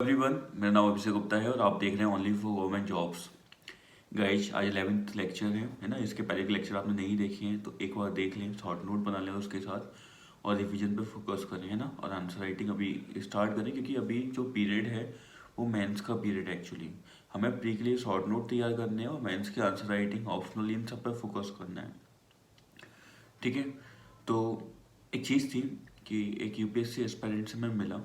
Everyone, मेरा नाम अभिषेक गुप्ता है और आप देख रहे हैं only for government jobs. Guys, आज 11th लेक्चर है ना। इसके पहले के लेक्चर आपने नहीं देखे हैं तो एक बार देख लें, शॉर्ट नोट बना लें उसके साथ और रिवीजन पे फोकस करें, है ना। और आंसर राइटिंग अभी स्टार्ट करें क्योंकि अभी जो पीरियड है वो मेंस का पीरियड है। एक्चुअली हमें प्री के लिए शॉर्ट नोट तैयार करने हैं और मेंस के आंसर राइटिंग ऑप्शनली इन सब पर फोकस करना है, ठीक है। तो एक चीज़ थी कि एक यूपीएससी एस्पायरेंट से मैं मिला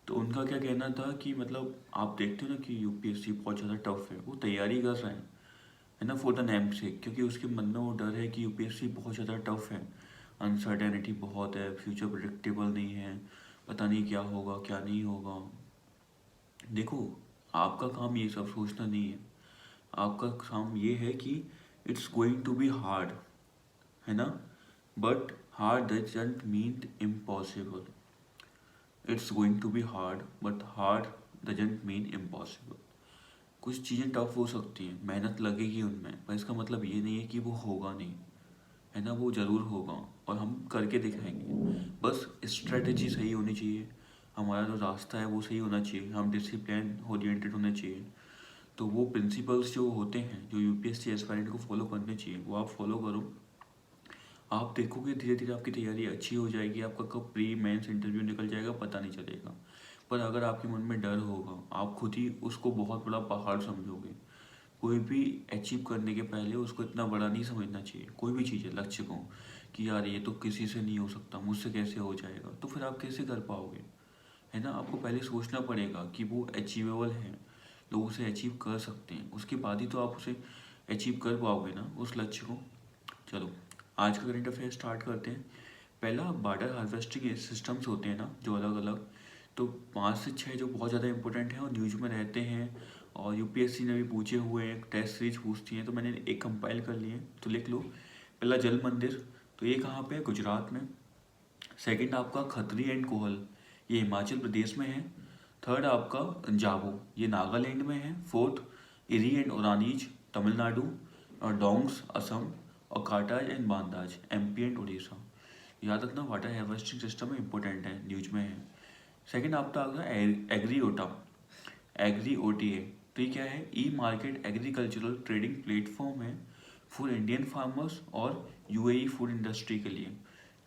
तो उनका क्या कहना था कि मतलब आप देखते हो ना कि यूपीएससी बहुत ज़्यादा टफ है। वो तैयारी कर रहे हैं, है ना, फॉर द नेम से, क्योंकि उसके मन में वो डर है कि यूपीएससी बहुत ज़्यादा टफ है, अनसर्टेनिटी बहुत है, फ्यूचर प्रिडिक्टेबल नहीं है, पता नहीं क्या होगा क्या नहीं होगा। देखो, आपका काम ये सब सोचना नहीं है। आपका काम ये है कि it's going to be hard, है ना, but hard doesn't mean impossible. It's going to be hard but hard doesn't mean impossible. कुछ चीज़ें टफ हो सकती हैं, मेहनत लगेगी उनमें, पर इसका मतलब ये नहीं है कि वो होगा नहीं, है ना। वो ज़रूर होगा और हम करके दिखाएंगे। बस स्ट्रेटजी सही होनी चाहिए, हमारा जो रास्ता है वो सही होना चाहिए, हम डिसिप्लिन ओरिएंटेड होने चाहिए। तो वो प्रिंसिपल्स जो होते हैं जो यूपीएससी एस्पायरेंट को फॉलो करने चाहिए वो आप फॉलो करो। आप देखोगे धीरे धीरे आपकी तैयारी अच्छी हो जाएगी। आपका कब प्री मेंस इंटरव्यू निकल जाएगा पता नहीं चलेगा। पर अगर आपके मन में डर होगा, आप खुद ही उसको बहुत बड़ा पहाड़ समझोगे। कोई भी अचीव करने के पहले उसको इतना बड़ा नहीं समझना चाहिए। कोई भी चीज़ है, लक्ष्य को, कि यार ये तो किसी से नहीं हो सकता, मुझसे कैसे हो जाएगा, तो फिर आप कैसे कर पाओगे, है ना। आपको पहले सोचना पड़ेगा कि वो अचीवेबल है, लोग उसे अचीव कर सकते हैं, उसके बाद ही तो आप उसे अचीव कर पाओगे ना, उस लक्ष्य को। चलो, आज का करंट अफेयर स्टार्ट करते हैं। पहला, वाटर हार्वेस्टिंग सिस्टम्स होते हैं ना जो अलग अलग, तो 5 से 6 जो बहुत ज़्यादा इंपॉर्टेंट हैं और न्यूज़ में रहते हैं और यूपीएससी ने भी पूछे हुए हैं, टेस्ट सीरीज पूछती हैं, तो मैंने एक कंपाइल कर लिए, तो लिख लो। पहला, जल मंदिर, तो ये कहाँ पे है? गुजरात में। सेकंड आपका खत्री एंड कोहल, ये हिमाचल प्रदेश में है। थर्ड आपका जाबो, ये नागालैंड में है। Fourth, eri and ओरानीज, Tamil Nadu. और डोंग्स, असम। और काटाज एंड बांदाज, एमपी एंड उड़ीसा। याद रखना, वाटर हार्वेस्टिंग सिस्टम में इंपॉर्टेंट है, न्यूज में है। सेकंड आपका आ गया एग्रीओटा, एग्री ओटीए। तो ये क्या है? ई मार्केट एग्रीकल्चरल ट्रेडिंग प्लेटफॉर्म है फॉर इंडियन फार्मर्स और यूएई फूड इंडस्ट्री के लिए।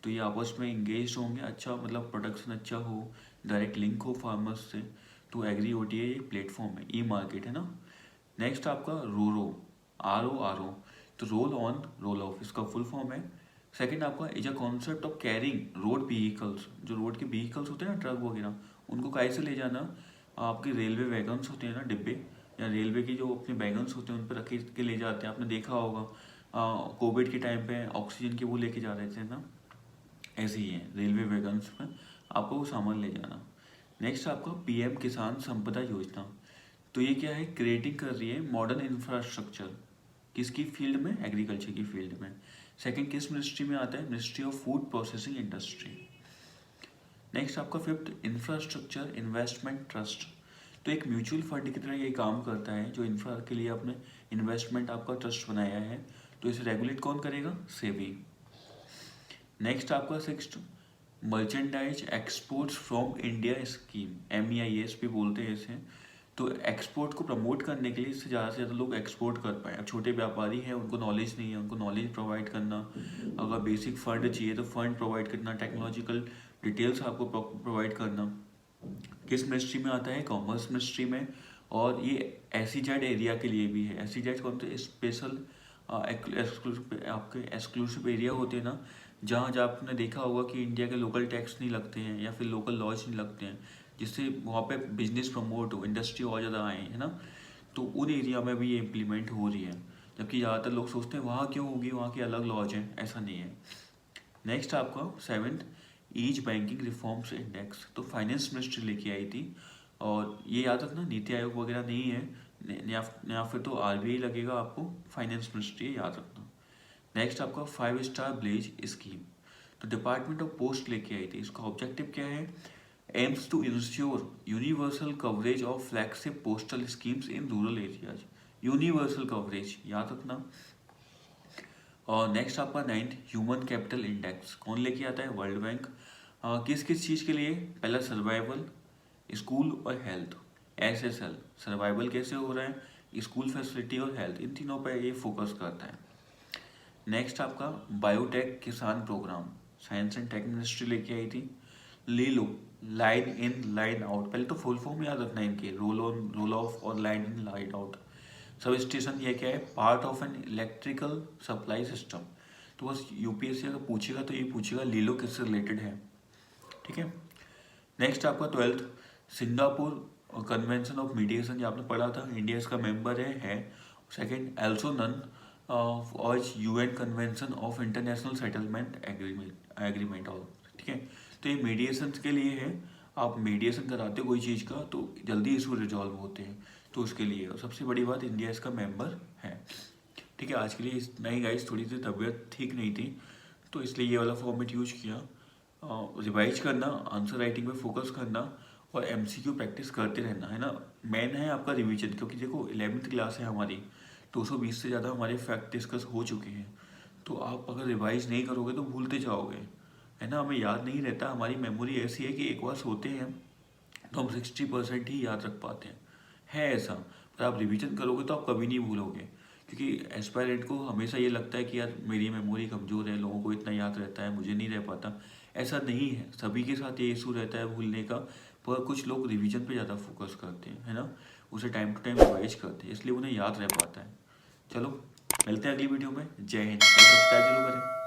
तो ये आपस में इंगेज होंगे, अच्छा मतलब प्रोडक्शन अच्छा हो, डायरेक्ट लिंक हो फार्मर्स से। तो एग्री ओटीए ये प्लेटफॉर्म है, ई मार्केट, है ना। नेक्स्ट आपका रोरो, RORO, तो रोल ऑन रोल ऑफ, इसका फुल फॉर्म है। सेकंड आपका is a concept of carrying road vehicles, जो रोड के व्हीकल्स होते हैं ना, ट्रक वगैरह, उनको कैसे ले जाना। आपके रेलवे वैगन्स होते हैं ना, डिब्बे, या रेलवे के जो अपने वैगन्स होते हैं उन पर रख के ले जाते हैं, आपने देखा होगा। कोविड के टाइम पे ऑक्सीजन के वो लेके जा रहे थे ना, ऐसे ही है रेलवे वैगन्स में आपको वो सामान ले जाना। नेक्स्ट आपका पीएम किसान संपदा योजना, तो ये क्या है? क्रिएटिंग कर रही है मॉडर्न इंफ्रास्ट्रक्चर, किसकी फील्ड में? एग्रीकल्चर की फील्ड में। सेकंड किस मिनिस्ट्री में आता है? Ministry of food processing industry. Next आपका फिफ्थ, इंफ्रास्ट्रक्चर इन्वेस्टमेंट ट्रस्ट, तो एक म्यूचुअल फंड की तरह ये काम करता है, जो इंफ्रा के लिए आपने इन्वेस्टमेंट आपका ट्रस्ट बनाया है, तो इसे रेगुलेट कौन करेगा? सेबी। नेक्स्ट आपका sixth, merchandise exports from India scheme, MEIS भी बोलते हैं इसे। तो एक्सपोर्ट को प्रमोट करने के लिए इससे ज़्यादा से ज़्यादा लोग एक्सपोर्ट कर पाए। अब छोटे व्यापारी हैं, उनको नॉलेज नहीं है, उनको नॉलेज प्रोवाइड करना, अगर बेसिक फंड चाहिए तो फंड प्रोवाइड करना, टेक्नोलॉजिकल डिटेल्स आपको प्रोवाइड करना। किस मिनिस्ट्री में आता है? कॉमर्स मिनिस्ट्री में। और ये SEZ एरिया के लिए भी है। SEZ कौन सा? स्पेशल आपके एक्सक्लूसिव एरिया होते हैं ना, जहाँ जहाँ आपने देखा होगा कि इंडिया के लोकल टैक्स नहीं लगते हैं या फिर लोकल लॉज नहीं लगते हैं, जिससे वहाँ पे बिजनेस प्रमोट हो, इंडस्ट्री और ज़्यादा आए, है ना। तो उन एरिया में भी ये इम्प्लीमेंट हो रही है, जबकि ज़्यादातर लोग सोचते हैं वहाँ क्यों होगी, वहाँ के अलग लॉज हैं, ऐसा नहीं है। नेक्स्ट आपका seventh, is banking reforms index, तो फाइनेंस मिनिस्ट्री लेके आई थी। और ये याद रखना, नीति आयोग वगैरह नहीं है, या फिर तो RBI लगेगा आपको, फाइनेंस मिनिस्ट्री याद रखना। नेक्स्ट आपका 5 स्टार विलेज स्कीम, तो डिपार्टमेंट ऑफ पोस्ट लेके आई थी। इसका ऑब्जेक्टिव क्या है? Aims to ensure universal coverage of flagship postal schemes in rural areas. Universal coverage याद रखना। और नेक्स्ट आपका नाइन्थ, ह्यूमन कैपिटल इंडेक्स कौन लेके आता है? World bank. किस किस चीज़ के लिए? पहला सर्वाइवल, स्कूल और हेल्थ, SSL सर्वाइवल कैसे हो रहा है, स्कूल फैसिलिटी और हेल्थ, इन तीनों पर ये फोकस करता है। नेक्स्ट आपका biotech Kisan programme, science and tech ministry लेके आई थी। ले लो, लाइन इन लाइन आउट, पहले तो फुल फॉर्म याद रखना है इनके, रोल ऑन रोल ऑफ और line in line out. Substation ये क्या है, part of an electrical supply system. तो बस यूपीएससी अगर पूछेगा तो ये पूछेगा लीलो किससे रिलेटेड है, ठीक है। नेक्स्ट आपका 12th Singapore convention of mediation, जो आपने पढ़ा था, इंडिया इसका मेंबर है। Second also none of UN convention of international settlement agreement और, ठीक है। तो ये मीडिएशन के लिए है, आप मीडिएशन कराते हो कोई चीज़ का तो जल्दी इशू रिजॉल्व होते हैं, तो उसके लिए। और सबसे बड़ी बात, इंडिया इसका मेंबर है, ठीक है। आज के लिए नहीं गाइस, थोड़ी सी तबीयत ठीक नहीं थी तो इसलिए ये वाला फॉर्मेट यूज किया। रिवाइज करना, आंसर राइटिंग पे फोकस करना और MCQ प्रैक्टिस करते रहना, है ना। मेन है आपका रिवीजन, क्योंकि देखो 11th क्लास है हमारी, 220 से ज़्यादा हमारे फैक्ट डिस्कस हो चुके हैं। तो आप अगर रिवाइज नहीं करोगे तो भूलते जाओगे, है ना। हमें याद नहीं रहता, हमारी मेमोरी ऐसी है कि एक बार सोते हैं तो हम 60% ही याद रख पाते हैं, है ऐसा। पर आप रिवीजन करोगे तो आप कभी नहीं भूलोगे, क्योंकि एस्पायरेंट को हमेशा ये लगता है कि यार मेरी मेमोरी कमज़ोर है, लोगों को इतना याद रहता है, मुझे नहीं रह पाता। ऐसा नहीं है, सभी के साथ ये इशू रहता है भूलने का, पर कुछ लोग रिवीजन पे ज़्यादा फोकस करते हैं, है ना। उसे टाइम टू टाइम रिवाइज करते हैं, इसलिए उन्हें याद रह पाता है। चलो मिलते हैं अगली वीडियो में। जय हिंद, सब्सक्राइब जरूर करें।